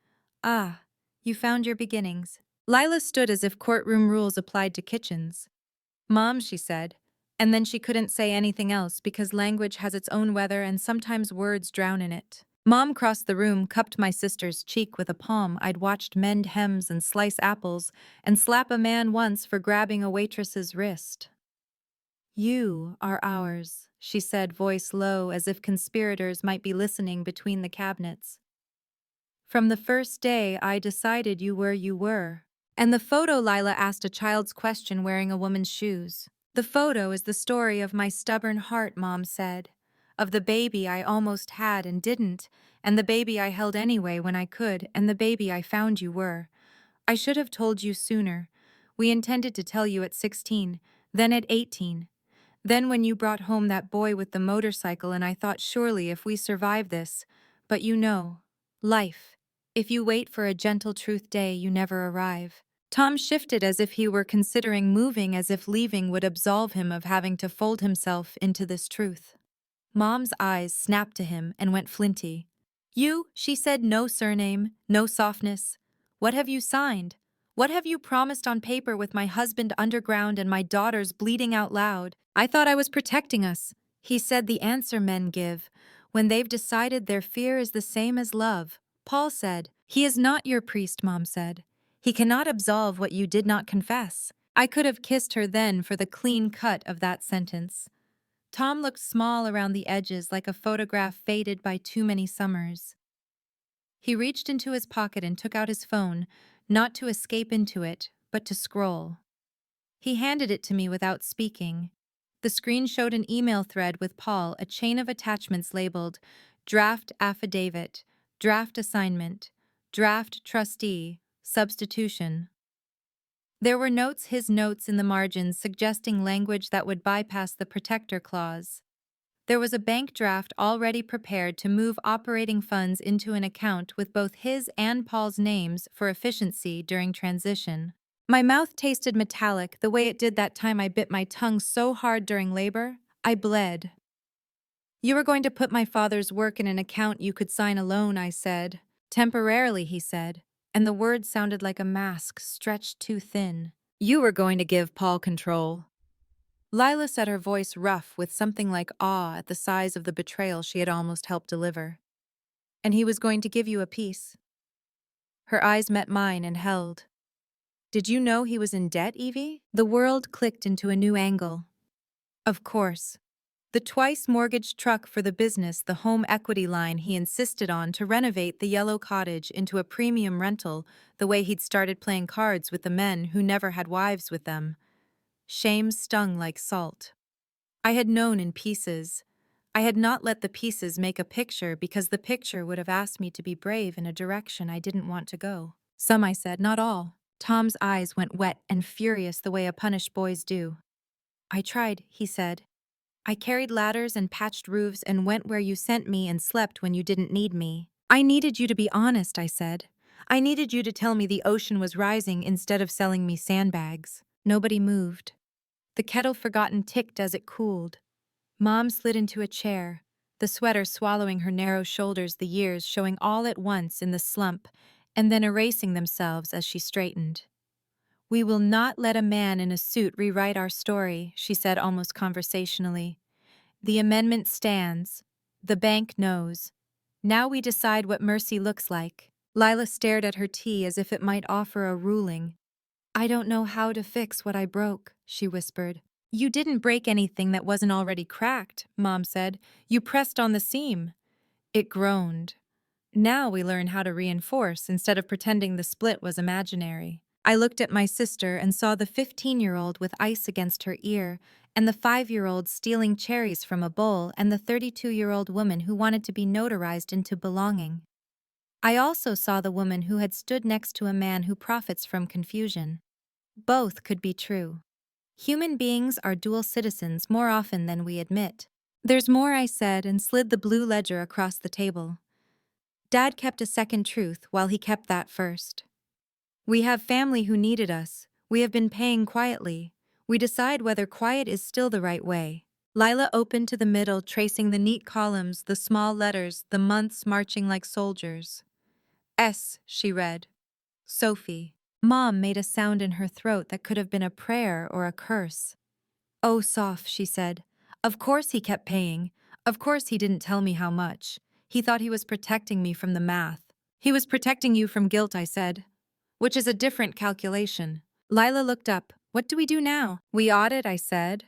"Ah, you found your beginnings." Lila stood as if courtroom rules applied to kitchens. "Mom," she said, and then she couldn't say anything else because language has its own weather and sometimes words drown in it. Mom crossed the room, cupped my sister's cheek with a palm. I'd watched mend hems and slice apples and slap a man once for grabbing a waitress's wrist. "You are ours," she said, voice low, as if conspirators might be listening between the cabinets. "From the first day I decided you were. And the photo," Lila asked a child's question wearing a woman's shoes. "The photo is the story of my stubborn heart," Mom said. "Of the baby I almost had and didn't, and the baby I held anyway when I could, and the baby I found you were. I should have told you sooner. We intended to tell you at 16, then at 18. Then when you brought home that boy with the motorcycle, and I thought surely if we survive this, but you know, life. If you wait for a gentle truth day, you never arrive." Tom shifted as if he were considering moving, as if leaving would absolve him of having to fold himself into this truth. Mom's eyes snapped to him and went flinty. "You," she said, "no surname, no softness. What have you signed? What have you promised on paper with my husband underground and my daughters bleeding out loud? I thought I was protecting us." He said, "The answer men give, when they've decided their fear is the same as love." Paul said, "He is not your priest," Mom said. "He cannot absolve what you did not confess." I could have kissed her then for the clean cut of that sentence. Tom looked small around the edges, like a photograph faded by too many summers. He reached into his pocket and took out his phone, not to escape into it, but to scroll. He handed it to me without speaking. The screen showed an email thread with Paul, a chain of attachments labeled draft affidavit, draft assignment, draft trustee, substitution. There were notes, his notes in the margins, suggesting language that would bypass the protector clause. There was a bank draft already prepared to move operating funds into an account with both his and Paul's names for efficiency during transition. My mouth tasted metallic, the way it did that time I bit my tongue so hard during labor, I bled. "You were going to put my father's work in an account you could sign alone," I said. "Temporarily," he said, and the words sounded like a mask stretched too thin. "You were going to give Paul control." Lila said, her voice rough with something like awe at the size of the betrayal she had almost helped deliver. "And he was going to give you a piece." Her eyes met mine and held. "Did you know he was in debt, Evie?" The world clicked into a new angle. Of course. The twice-mortgaged truck for the business, the home equity line he insisted on to renovate the yellow cottage into a premium rental, the way he'd started playing cards with the men who never had wives with them. Shame stung like salt. I had known in pieces. I had not let the pieces make a picture because the picture would have asked me to be brave in a direction I didn't want to go. "Some," I said, "not all." Tom's eyes went wet and furious the way a punished boy's do. "I tried," he said. "I carried ladders and patched roofs and went where you sent me and slept when you didn't need me. I needed you to be honest," I said. "I needed you to tell me the ocean was rising instead of selling me sandbags." Nobody moved. The kettle forgotten ticked as it cooled. Mom slid into a chair, the sweater swallowing her narrow shoulders, the years showing all at once in the slump and then erasing themselves as she straightened. "We will not let a man in a suit rewrite our story," she said almost conversationally. "The amendment stands. The bank knows. Now we decide what mercy looks like." Lila stared at her tea as if it might offer a ruling. "I don't know how to fix what I broke," she whispered. "You didn't break anything that wasn't already cracked," Mom said. "You pressed on the seam." It groaned. "Now we learn how to reinforce instead of pretending the split was imaginary." I looked at my sister and saw the 15-year-old with ice against her ear, and the 5-year-old stealing cherries from a bowl, and the 32-year-old woman who wanted to be notarized into belonging. I also saw the woman who had stood next to a man who profits from confusion. Both could be true. Human beings are dual citizens more often than we admit. There's more, I said, and slid the blue ledger across the table. Dad kept a second truth while he kept that first. We have family who needed us. We have been paying quietly. We decide whether quiet is still the right way. Lila opened to the middle, tracing the neat columns, the small letters, the months marching like soldiers. S, she read. Sophie. Mom made a sound in her throat that could have been a prayer or a curse. Oh, Soph, she said. Of course he kept paying. Of course he didn't tell me how much. He thought he was protecting me from the math. He was protecting you from guilt, I said. Which is a different calculation. Lila looked up. What do we do now? We audit, I said.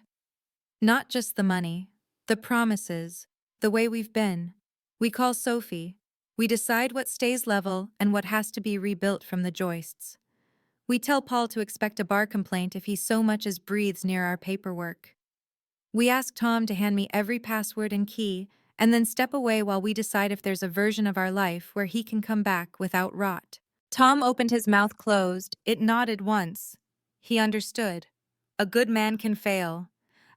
Not just the money, the promises, the way we've been. We call Sophie. We decide what stays level and what has to be rebuilt from the joists. We tell Paul to expect a bar complaint if he so much as breathes near our paperwork. We ask Tom to hand me every password and key, and then step away while we decide if there's a version of our life where he can come back without rot. Tom opened his mouth closed. It nodded once. He understood. A good man can fail.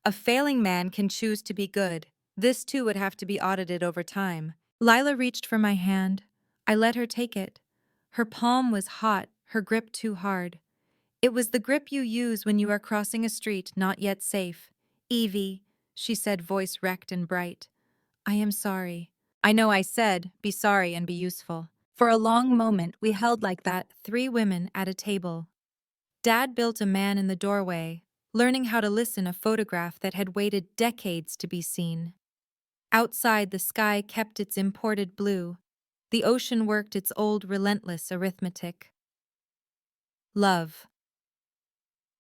A failing man can choose to be good. This too would have to be audited over time. Lila reached for my hand. I let her take it. Her palm was hot, her grip too hard. It was the grip you use when you are crossing a street not yet safe. Evie, she said, voice wrecked and bright. I am sorry. I know, I said, be sorry and be useful. For a long moment, we held like that, 3 women at a table. Dad built a man in the doorway, learning how to listen a photograph that had waited decades to be seen. Outside, the sky kept its imported blue. The ocean worked its old relentless arithmetic. Love.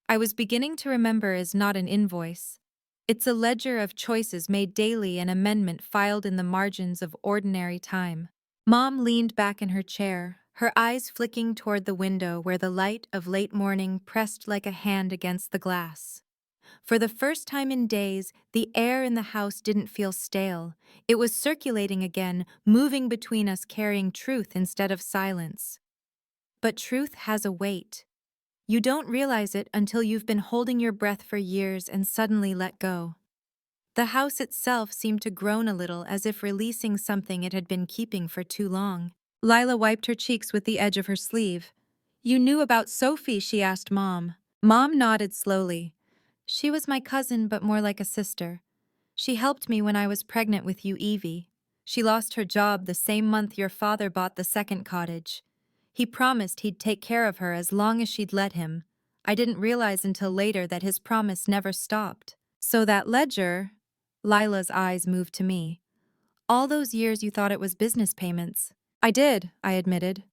I was beginning to remember is not an invoice. It's a ledger of choices made daily, an amendment filed in the margins of ordinary time. Mom leaned back in her chair, her eyes flicking toward the window where the light of late morning pressed like a hand against the glass. For the first time in days, the air in the house didn't feel stale. It was circulating again, moving between us, carrying truth instead of silence. But truth has a weight. You don't realize it until you've been holding your breath for years and suddenly let go. The house itself seemed to groan a little, as if releasing something it had been keeping for too long. Lila wiped her cheeks with the edge of her sleeve. You knew about Sophie, she asked Mom. Mom nodded slowly. She was my cousin, but more like a sister. She helped me when I was pregnant with you, Evie. She lost her job the same month your father bought the second cottage. He promised he'd take care of her as long as she'd let him. I didn't realize until later that his promise never stopped. So that ledger... Lila's eyes moved to me. All those years you thought it was business payments. I did, I admitted.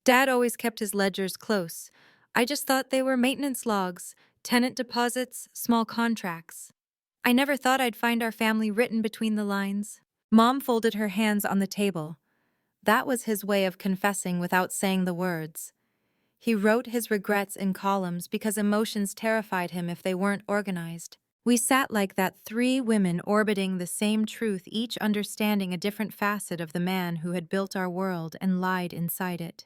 Dad always kept his ledgers close. I just thought they were maintenance logs, tenant deposits, small contracts. I never thought I'd find our family written between the lines. Mom folded her hands on the table. That was his way of confessing without saying the words. He wrote his regrets in columns because emotions terrified him if they weren't organized. We sat like that, 3 women orbiting the same truth, each understanding a different facet of the man who had built our world and lied inside it.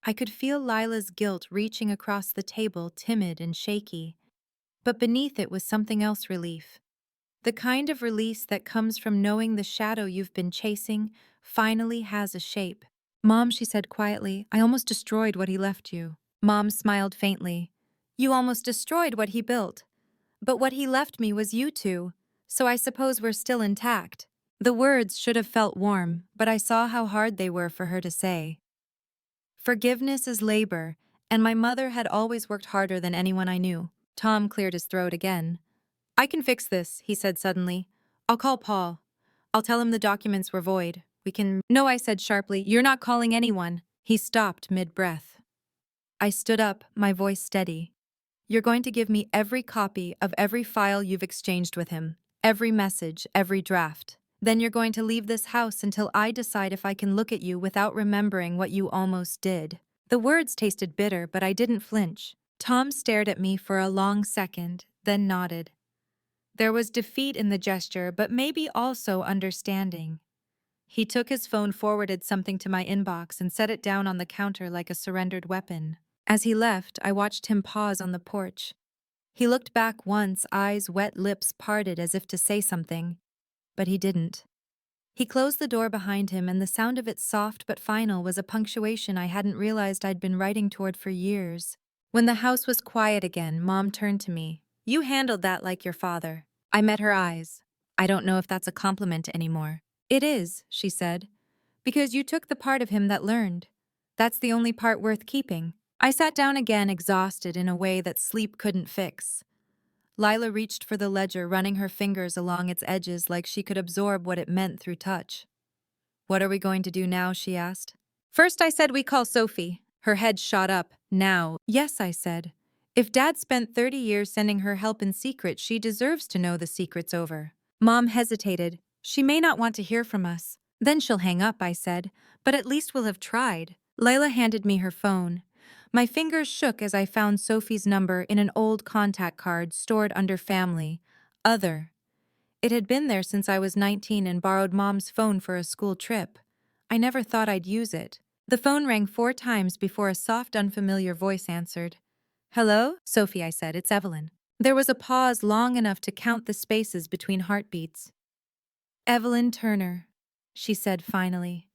I could feel Lila's guilt reaching across the table, timid and shaky. But beneath it was something else, relief. The kind of release that comes from knowing the shadow you've been chasing finally has a shape. Mom, she said quietly, I almost destroyed what he left you. Mom smiled faintly. You almost destroyed what he built. But what he left me was you two, so I suppose we're still intact. The words should have felt warm, but I saw how hard they were for her to say. Forgiveness is labor, and my mother had always worked harder than anyone I knew. Tom cleared his throat again. I can fix this, he said suddenly. I'll call Paul. I'll tell him the documents were void. We can... No, I said sharply, you're not calling anyone. He stopped mid-breath. I stood up, my voice steady. You're going to give me every copy of every file you've exchanged with him, every message, every draft. Then you're going to leave this house until I decide if I can look at you without remembering what you almost did. The words tasted bitter, but I didn't flinch. Tom stared at me for a long second, then nodded. There was defeat in the gesture, but maybe also understanding. He took his phone, forwarded something to my inbox, and set it down on the counter like a surrendered weapon. As he left, I watched him pause on the porch. He looked back once, eyes wet, lips parted as if to say something, but he didn't. He closed the door behind him, and the sound of it, soft but final, was a punctuation I hadn't realized I'd been writing toward for years. When the house was quiet again, Mom turned to me. "You handled that like your father." I met her eyes. "I don't know if that's a compliment anymore." "It is," she said, "because you took the part of him that learned. That's the only part worth keeping." I sat down again, exhausted in a way that sleep couldn't fix. Lila reached for the ledger, running her fingers along its edges like she could absorb what it meant through touch. "What are we going to do now?" she asked. "First I said we call Sophie." Her head shot up. "Now." "Yes," I said. "If Dad spent 30 years sending her help in secret, she deserves to know the secret's over." Mom hesitated. "She may not want to hear from us." "Then she'll hang up," I said. "But at least we'll have tried." Layla handed me her phone. My fingers shook as I found Sophie's number in an old contact card stored under Family, Other. It had been there since I was 19 and borrowed Mom's phone for a school trip. I never thought I'd use it. The phone rang 4 times before a soft, unfamiliar voice answered. "Hello?" "Sophie," I said. "It's Evelyn." There was a pause long enough to count the spaces between heartbeats. "Evelyn Turner," she said finally,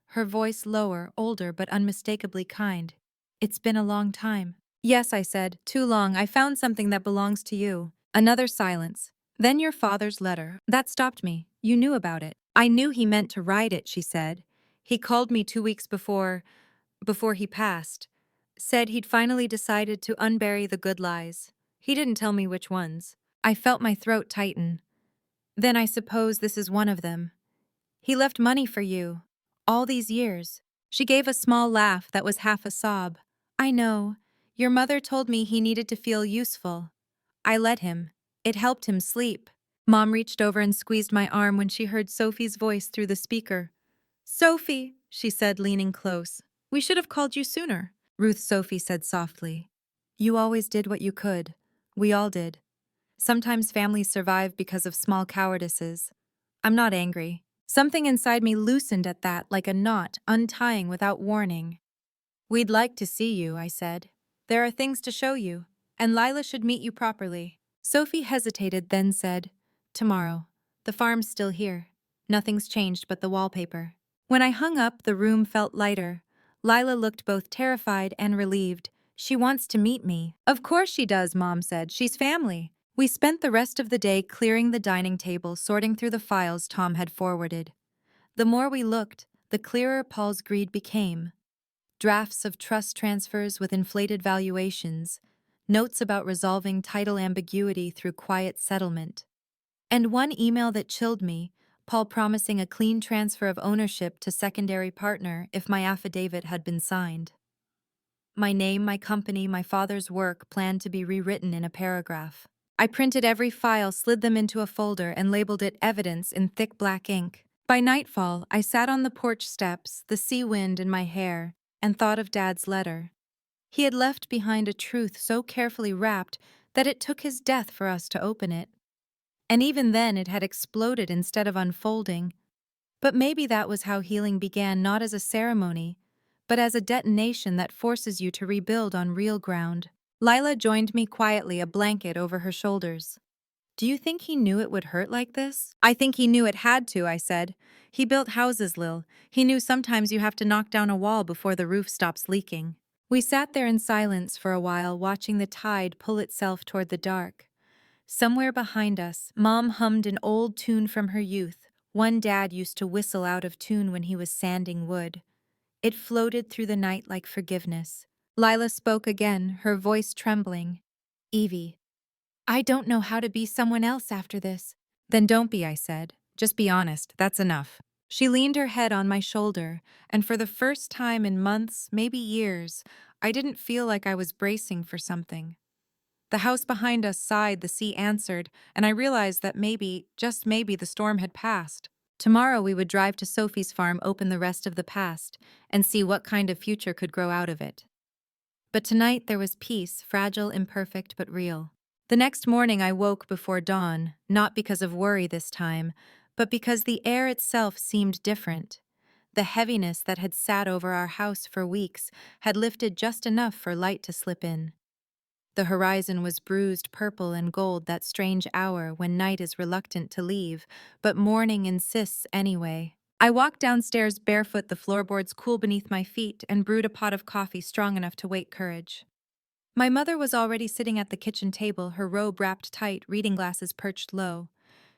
her voice lower, older, but unmistakably kind. "It's been a long time." "Yes," I said. "Too long. I found something that belongs to you." Another silence. "Then your father's letter." That stopped me. "You knew about it." "I knew he meant to write it," she said. "He called me 2 weeks before he passed. Said he'd finally decided to unbury the good lies. He didn't tell me which ones." I felt my throat tighten. "Then I suppose this is one of them. He left money for you. All these years." She gave a small laugh that was half a sob. "I know. Your mother told me he needed to feel useful. I let him. It helped him sleep." Mom reached over and squeezed my arm when she heard Sophie's voice through the speaker. "Sophie," she said, leaning close. "We should have called you sooner." "Ruth," Sophie said softly. "You always did what you could. We all did. Sometimes families survive because of small cowardices. I'm not angry." Something inside me loosened at that, like a knot untying without warning. "We'd like to see you," I said. "There are things to show you, and Lila should meet you properly." Sophie hesitated, then said, "Tomorrow. The farm's still here. Nothing's changed but the wallpaper." When I hung up, the room felt lighter. Lila looked both terrified and relieved. "She wants to meet me." "Of course she does," Mom said. "She's family." We spent the rest of the day clearing the dining table, sorting through the files Tom had forwarded. The more we looked, the clearer Paul's greed became. Drafts of trust transfers with inflated valuations, notes about resolving title ambiguity through quiet settlement. And one email that chilled me, Paul promising a clean transfer of ownership to secondary partner if my affidavit had been signed. My name, my company, my father's work planned to be rewritten in a paragraph. I printed every file, slid them into a folder, and labeled it Evidence in thick black ink. By nightfall, I sat on the porch steps, the sea wind in my hair, and thought of Dad's letter. He had left behind a truth so carefully wrapped that it took his death for us to open it. And even then it had exploded instead of unfolding. But maybe that was how healing began, not as a ceremony, but as a detonation that forces you to rebuild on real ground. Lila joined me quietly, a blanket over her shoulders. "Do you think he knew it would hurt like this?" "I think he knew it had to," I said. "He built houses, Lil. He knew sometimes you have to knock down a wall before the roof stops leaking." We sat there in silence for a while, watching the tide pull itself toward the dark. Somewhere behind us, Mom hummed an old tune from her youth, one Dad used to whistle out of tune when he was sanding wood. It floated through the night like forgiveness. Lila spoke again, her voice trembling. "Evie, I don't know how to be someone else after this." "Then don't be," I said. "Just be honest, that's enough." She leaned her head on my shoulder, and for the first time in months, maybe years, I didn't feel like I was bracing for something. The house behind us sighed, the sea answered, and I realized that maybe, just maybe, the storm had passed. Tomorrow we would drive to Sophie's farm, open the rest of the past, and see what kind of future could grow out of it. But tonight there was peace, fragile, imperfect, but real. The next morning I woke before dawn, not because of worry this time, but because the air itself seemed different. The heaviness that had sat over our house for weeks had lifted just enough for light to slip in. The horizon was bruised purple and gold that strange hour when night is reluctant to leave, but morning insists anyway. I walked downstairs barefoot, the floorboards cool beneath my feet, and brewed a pot of coffee strong enough to wake courage. My mother was already sitting at the kitchen table, her robe wrapped tight, reading glasses perched low.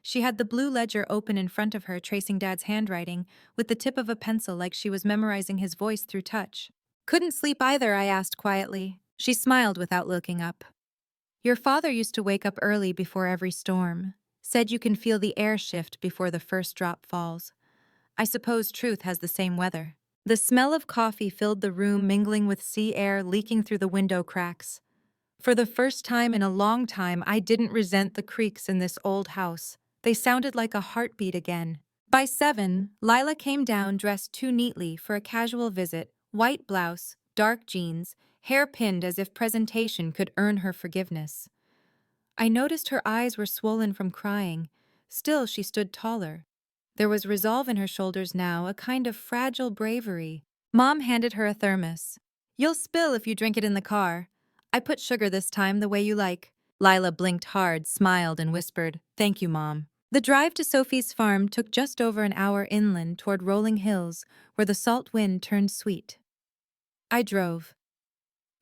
She had the blue ledger open in front of her, tracing Dad's handwriting with the tip of a pencil like she was memorizing his voice through touch. "Couldn't sleep either?" I asked quietly. She smiled without looking up. "Your father used to wake up early before every storm. Said you can feel the air shift before the first drop falls. I suppose truth has the same weather." The smell of coffee filled the room, mingling with sea air leaking through the window cracks. For the first time in a long time, I didn't resent the creaks in this old house. They sounded like a heartbeat again. By 7, Lila came down dressed too neatly for a casual visit, white blouse, dark jeans, hair pinned as if presentation could earn her forgiveness. I noticed her eyes were swollen from crying. Still, she stood taller. There was resolve in her shoulders now, a kind of fragile bravery. Mom handed her a thermos. "You'll spill if you drink it in the car. I put sugar this time the way you like." Lila blinked hard, smiled, and whispered, "Thank you, Mom." The drive to Sophie's farm took just over an hour inland toward rolling hills, where the salt wind turned sweet. I drove.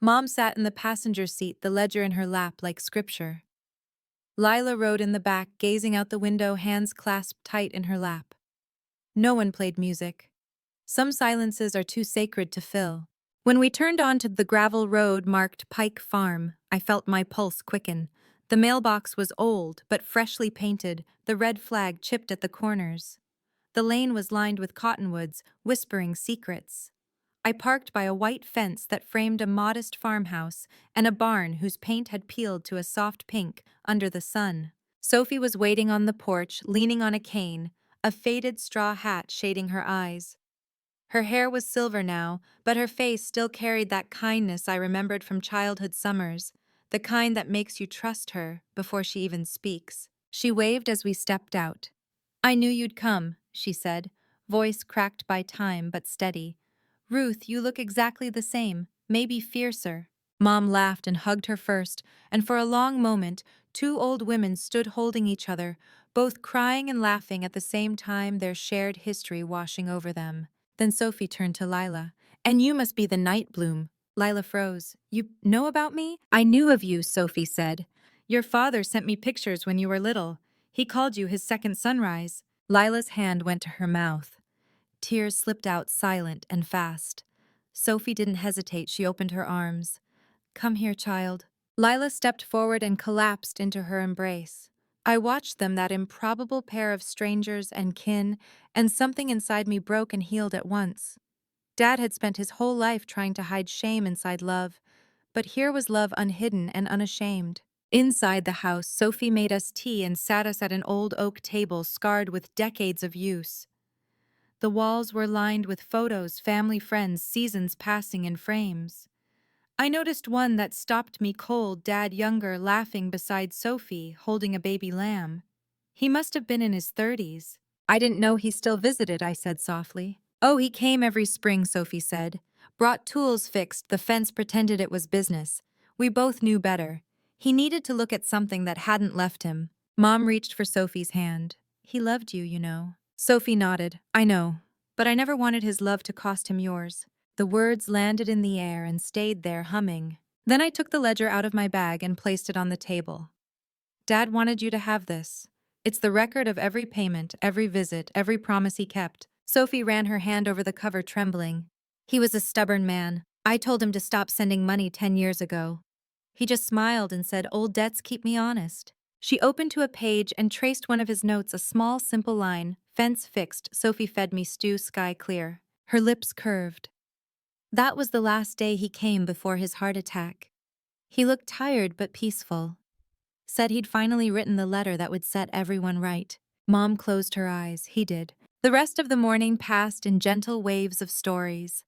Mom sat in the passenger seat, the ledger in her lap like scripture. Lila rode in the back, gazing out the window, hands clasped tight in her lap. No one played music. Some silences are too sacred to fill. When we turned onto the gravel road marked Pike Farm, I felt my pulse quicken. The mailbox was old, but freshly painted, the red flag chipped at the corners. The lane was lined with cottonwoods, whispering secrets. I parked by a white fence that framed a modest farmhouse and a barn whose paint had peeled to a soft pink under the sun. Sophie was waiting on the porch, leaning on a cane, a faded straw hat shading her eyes. Her hair was silver now, but her face still carried that kindness I remembered from childhood summers, the kind that makes you trust her before she even speaks. She waved as we stepped out. "I knew you'd come," she said, voice cracked by time but steady. "Ruth, you look exactly the same, maybe fiercer." Mom laughed and hugged her first, and for a long moment, two old women stood holding each other, both crying and laughing at the same time, their shared history washing over them. Then Sophie turned to Lila. "And you must be the night bloom." Lila froze. "You know about me?" "I knew of you," Sophie said. "Your father sent me pictures when you were little. He called you his second sunrise." Lila's hand went to her mouth. Tears slipped out silent and fast. Sophie didn't hesitate, she opened her arms. "Come here, child." Lila stepped forward and collapsed into her embrace. I watched them, that improbable pair of strangers and kin, and something inside me broke and healed at once. Dad had spent his whole life trying to hide shame inside love, but here was love unhidden and unashamed. Inside the house, Sophie made us tea and sat us at an old oak table scarred with decades of use. The walls were lined with photos, family, friends, seasons passing in frames. I noticed one that stopped me cold, Dad younger, laughing beside Sophie, holding a baby lamb. He must have been in his 30s. "I didn't know he still visited," I said softly. "Oh, he came every spring," Sophie said. "Brought tools, fixed the fence, pretended it was business. We both knew better. He needed to look at something that hadn't left him." Mom reached for Sophie's hand. "He loved you, you know." Sophie nodded. "I know. But I never wanted his love to cost him yours." The words landed in the air and stayed there humming. Then I took the ledger out of my bag and placed it on the table. "Dad wanted you to have this. It's the record of every payment, every visit, every promise he kept." Sophie ran her hand over the cover, trembling. "He was a stubborn man. I told him to stop sending money 10 years ago. He just smiled and said, 'Old debts keep me honest.'" She opened to a page and traced one of his notes, a small, simple line, "Fence fixed, Sophie fed me stew sky clear." Her lips curved. That was the last day he came before his heart attack. He looked tired but peaceful. Said he'd finally written the letter that would set everyone right. Mom closed her eyes. He did. The rest of the morning passed in gentle waves of stories.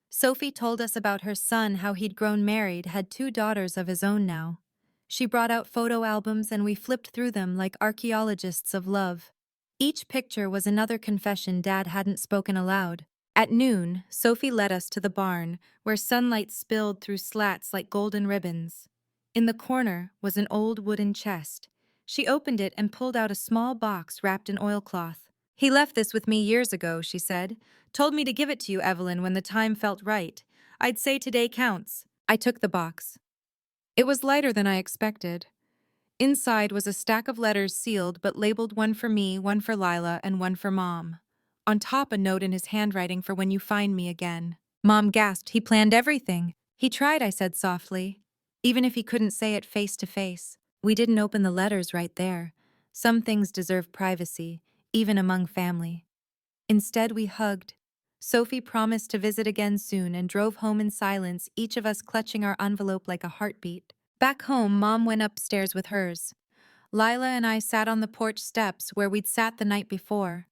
Sophie told us about her son, how he'd grown married, had 2 daughters of his own now. She brought out photo albums and we flipped through them like archaeologists of love. Each picture was another confession Dad hadn't spoken aloud. At noon, Sophie led us to the barn, where sunlight spilled through slats like golden ribbons. In the corner was an old wooden chest. She opened it and pulled out a small box wrapped in oilcloth. "He left this with me years ago," she said. "Told me to give it to you, Evelyn, when the time felt right. I'd say today counts." I took the box. It was lighter than I expected. Inside was a stack of letters sealed but labeled, one for me, one for Lila, and one for Mom. On top, a note in his handwriting for when you find me again. Mom gasped. "He planned everything." "He tried," I said softly. "Even if he couldn't say it face to face." We didn't open the letters right there. Some things deserve privacy, even among family. Instead, we hugged. Sophie promised to visit again soon and drove home in silence, each of us clutching our envelope like a heartbeat. Back home, Mom went upstairs with hers. Lila and I sat on the porch steps where we'd sat the night before.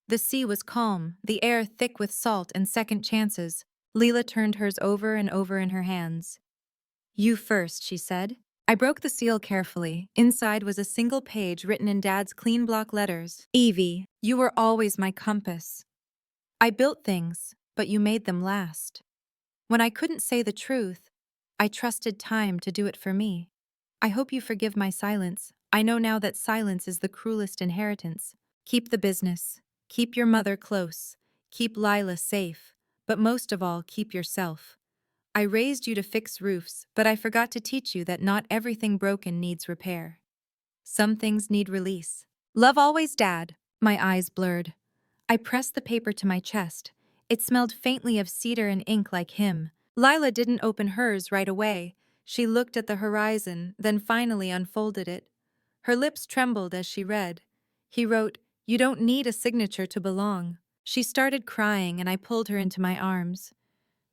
The sea was calm, the air thick with salt and second chances. Leela turned hers over and over in her hands. "You first," she said. I broke the seal carefully. Inside was a single page written in Dad's clean block letters. "Evie, you were always my compass. I built things, but you made them last. When I couldn't say the truth, I trusted time to do it for me. I hope you forgive my silence. I know now that silence is the cruelest inheritance. Keep the business. Keep your mother close. Keep Lila safe. But most of all, keep yourself. I raised you to fix roofs, but I forgot to teach you that not everything broken needs repair. Some things need release. Love always, Dad." My eyes blurred. I pressed the paper to my chest. It smelled faintly of cedar and ink like him. Lila didn't open hers right away. She looked at the horizon, then finally unfolded it. Her lips trembled as she read. He wrote, "You don't need a signature to belong." She started crying and I pulled her into my arms.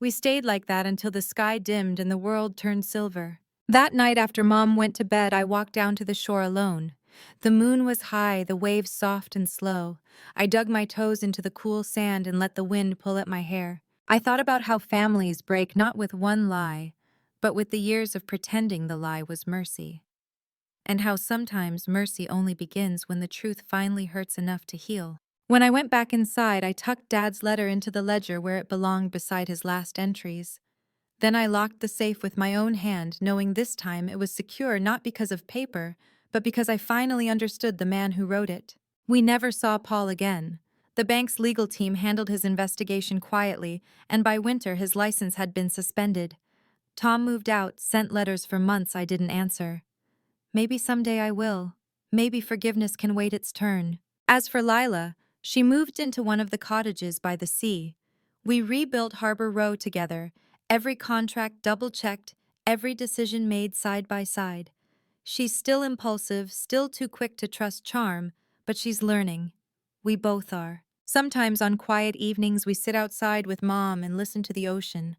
We stayed like that until the sky dimmed and the world turned silver. That night after Mom went to bed, I walked down to the shore alone. The moon was high, the waves soft and slow. I dug my toes into the cool sand and let the wind pull at my hair. I thought about how families break not with one lie, but with the years of pretending the lie was mercy. And how sometimes mercy only begins when the truth finally hurts enough to heal. When I went back inside, I tucked Dad's letter into the ledger where it belonged beside his last entries. Then I locked the safe with my own hand, knowing this time it was secure not because of paper, but because I finally understood the man who wrote it. We never saw Paul again. The bank's legal team handled his investigation quietly, and by winter his license had been suspended. Tom moved out, sent letters for months I didn't answer. Maybe someday I will. Maybe forgiveness can wait its turn. As for Lila, she moved into one of the cottages by the sea. We rebuilt Harbor Row together, every contract double-checked, every decision made side by side. She's still impulsive, still too quick to trust charm, but she's learning. We both are. Sometimes on quiet evenings we sit outside with Mom and listen to the ocean.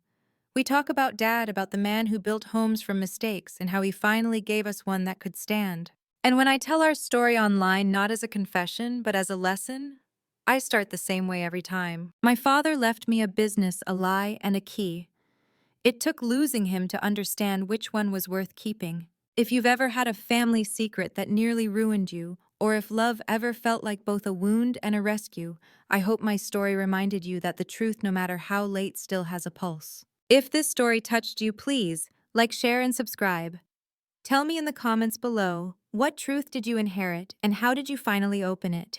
We talk about Dad, about the man who built homes from mistakes and how he finally gave us one that could stand. And when I tell our story online, not as a confession, but as a lesson, I start the same way every time. My father left me a business, a lie, and a key. It took losing him to understand which one was worth keeping. If you've ever had a family secret that nearly ruined you, or if love ever felt like both a wound and a rescue, I hope my story reminded you that the truth, no matter how late, still has a pulse. If this story touched you, please like, share, and subscribe. Tell me in the comments below, what truth did you inherit and how did you finally open it?